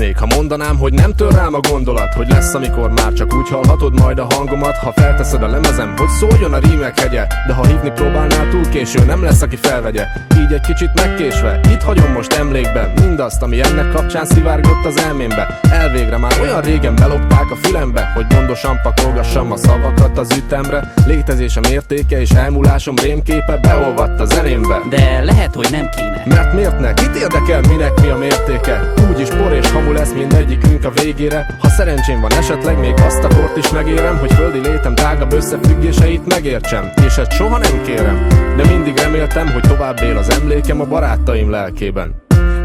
lennék, ha mondanám, hogy nem tör rám a gondolat, hogy lesz, amikor már csak úgy hallhatod majd a hangomat. Ha felteszed a lemezem, hogy szóljon a rímek hegye, de ha hívni próbálnál, túl késő, nem lesz, aki felvegye. Így egy kicsit megkésve, itt hagyom most emlékben mindazt, ami ennek kapcsán szivárgott az elmémbe. Elvégre már olyan régen belopták a fülembe, hogy gondosan pakolgassam a szavakat az ütemre. Létezésem értéke és elmúlásom rémképe beolvadt a zenémbe. De lehet, hogy nem kéne. Mert miért ne? Kit érdekel, minek mi a mértéke? Úgyis por és hamu lesz mindegyikünk a végére. Ha szerencsém van, esetleg még azt a kort is megérem, hogy földi létem tágabb összefüggéseit megértsem. És ezt soha nem kérem, de mindig reméltem, hogy tovább él az emlékem a barátaim lelkében.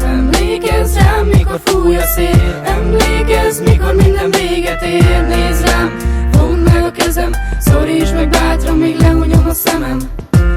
Emlékezz rám, mikor fúj a szél, emlékezz, mikor minden véget ér. Nézd rám, fogd meg a kezem, szorítsd meg bátran, míg lehunyom a szemem.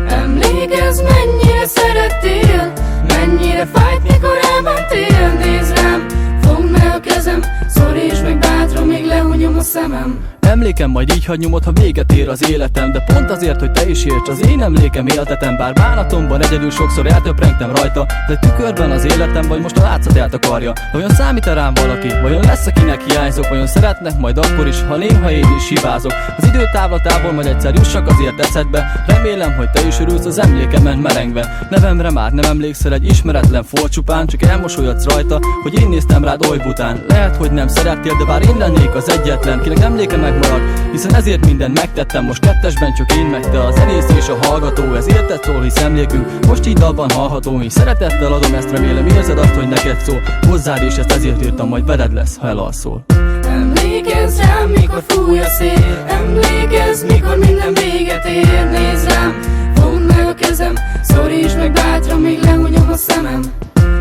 Emlékezz, mennyire szerettél, mennyire fájt, mikor elmentél. Nézd rám, fogd meg a kezem, szorítsd meg bátran, míg lehunyom a szemem. Emlékem majd így hagy nyomod, ha véget ér az életem, de pont azért, hogy te is érts, az én emlékem éltetem. Bár bánatomban egyedül sokszor eltöprengtem rajta, de tükörben az életem, vagy most a látszat eltakarja. Vajon számít-e rám valaki? Vajon lesz, akinek hiányzok? Vajon szeretnek majd akkor is, ha néha én is hibázok? Az időtávlatából majd egyszer jussak azért eszedbe. Remélem, hogy te is örülsz az emlékemen merengve. Nevemre már nem emlékszel, egy ismeretlen folcsupán, csak elmosolyodsz rajta, hogy én néztem rád oly bután. Lehet, hogy nem szerettél, de bár én lennék az egyetlen, kinek emléke megmarad, hiszen ezért mindent megtettem. Most kettesben csak én meg te, a zenész és a hallgató. Ez érted szól, hisz emlékünk most így dalban hallható. Így szeretettel adom ezt, remélem érzed azt, hogy neked szól. Hozzád és ezt ezért írtam, majd veled lesz, ha elalszol. Emlékezz rám, mikor fúj a szél, emlékezz, mikor minden véget ér. Nézd rám, fogd meg a kezem, szorítsd meg bátran, míg lehunyom a szemem.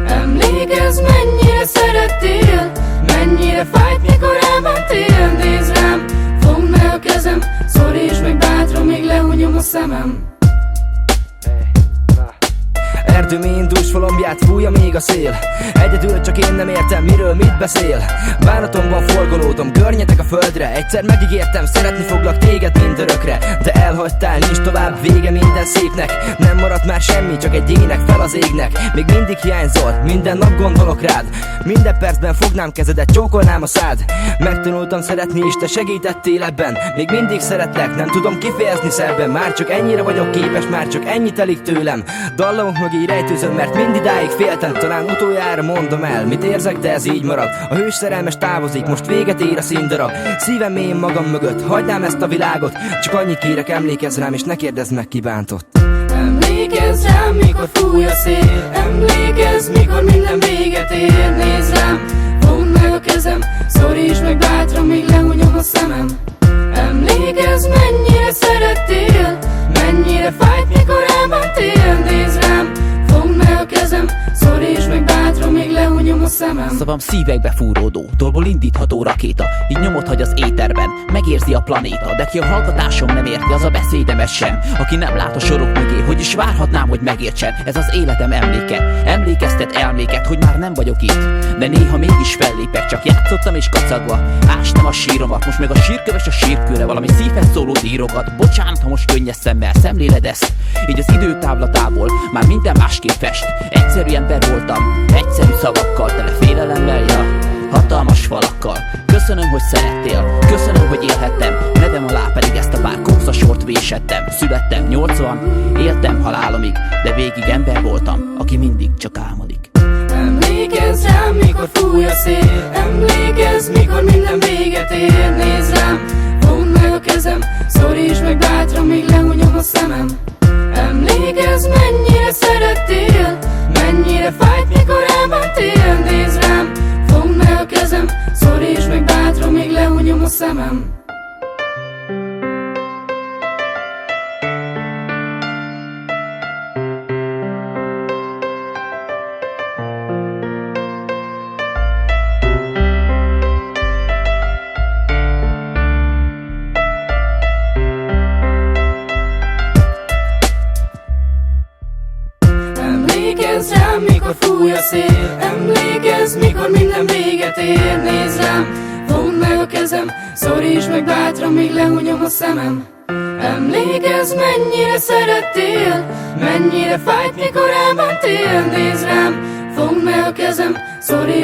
Emlékezz, mennyire szerettél, mennyire fájt, mikor elmentél. Nézd rám, fogd meg a kezem, szorítsd meg bátran, míg lehunyom a szemem. Erdőmény dúsfalombját fújja még a szél, egyedül csak én nem értem, miről mit beszél. Bánatomban forgolódom, görnyetek a földre. Egyszer megígértem, szeretni foglak téged mindörökre, de elhagytál, nincs tovább vége minden szépnek. Nem maradt már semmi, csak egy ének fel az égnek. Még mindig hiányzol, minden nap gondolok rád. Minden percben fognám kezedet, csókolnám a szád. Megtanultam szeretni és te segítettél ebben. Még mindig szeretlek, nem tudom kifejezni szebben. Már csak ennyire vagyok képes, már csak ennyi telik tőlem. Dallamok mögé rejtőzöm, mert mindidáig féltem. Talán utoljára mondom el, mit érzek, de ez így marad. A hős szerelmes távozik, most véget ér a színdarab. Szívem mélyén magam mögött, hagynám ezt a világot. Csak annyit kérek, emlékezz rám, és ne kérdezz meg, ki bántott. Emlékezz rám, mikor fúj a szél, emlékezz, mikor minden véget ér. Nézd rám, fogd meg a kezem, szorítsd meg bátran, míg lehunyom a szemem. Emlékezz, mennyire szerettél, mennyire fájt, mikor elmentél. Nézd rám, fogd meg a kezem, szorítsd meg bátran, míg lehunyom a szemem. Szavam szívekbe fúródó, dolból indítható rakéta. Így nyomot hagy az éterben, megérzi a planéta. De ki a hallgatásom nem érti, az a beszédemes sem. Aki nem lát a sorok mögé, hogy is várhatnám, hogy megértsen. Ez az életem emléke, emlékeztet elméket, hogy már nem vagyok itt. De néha mégis fellépek, csak játszottam és kacagva ástam a síromat, most meg a sírköves a sírkőre valami szívhez szóló írogat. Bocsánat, ha most könnyes szemmel szemléled ezt. Így az időtávlatából már minden másképp fest. Egyszerű ember voltam, egyszerű szavakkal, tele félelemmel, ja, hatalmas falakkal. Köszönöm, hogy szerettél, köszönöm, hogy élhettem. Nevem alá pedig ezt a pár kószasort vésettem. Születtem 80, éltem halálomig, de végig ember voltam, aki mindig csak álmodik. Emlékezz rám, mikor fúj a szél, emlékezz, mikor minden véget ér. Nézd rám, fogd meg a kezem, szorítsd meg bátran, míg lehunyom a szemem. Emlékezz, mennyire szerettél, mennyire fájt, mikor elmentél. Nézd rám, fogd meg a kezem, szorítsd meg bátran, míg lehunyom a szemem. Emlékezz rám, mikor fúj a szél, emlékezz, mikor minden véget ér. Nézd rám, fogd meg a kezem, szorítsd meg bátran, míg lehunyom a szemem. Emlékezz, mennyire szerettél, mennyire fájt, mikor elmentél. Nézd rám, fogd meg a kezem, szorítsd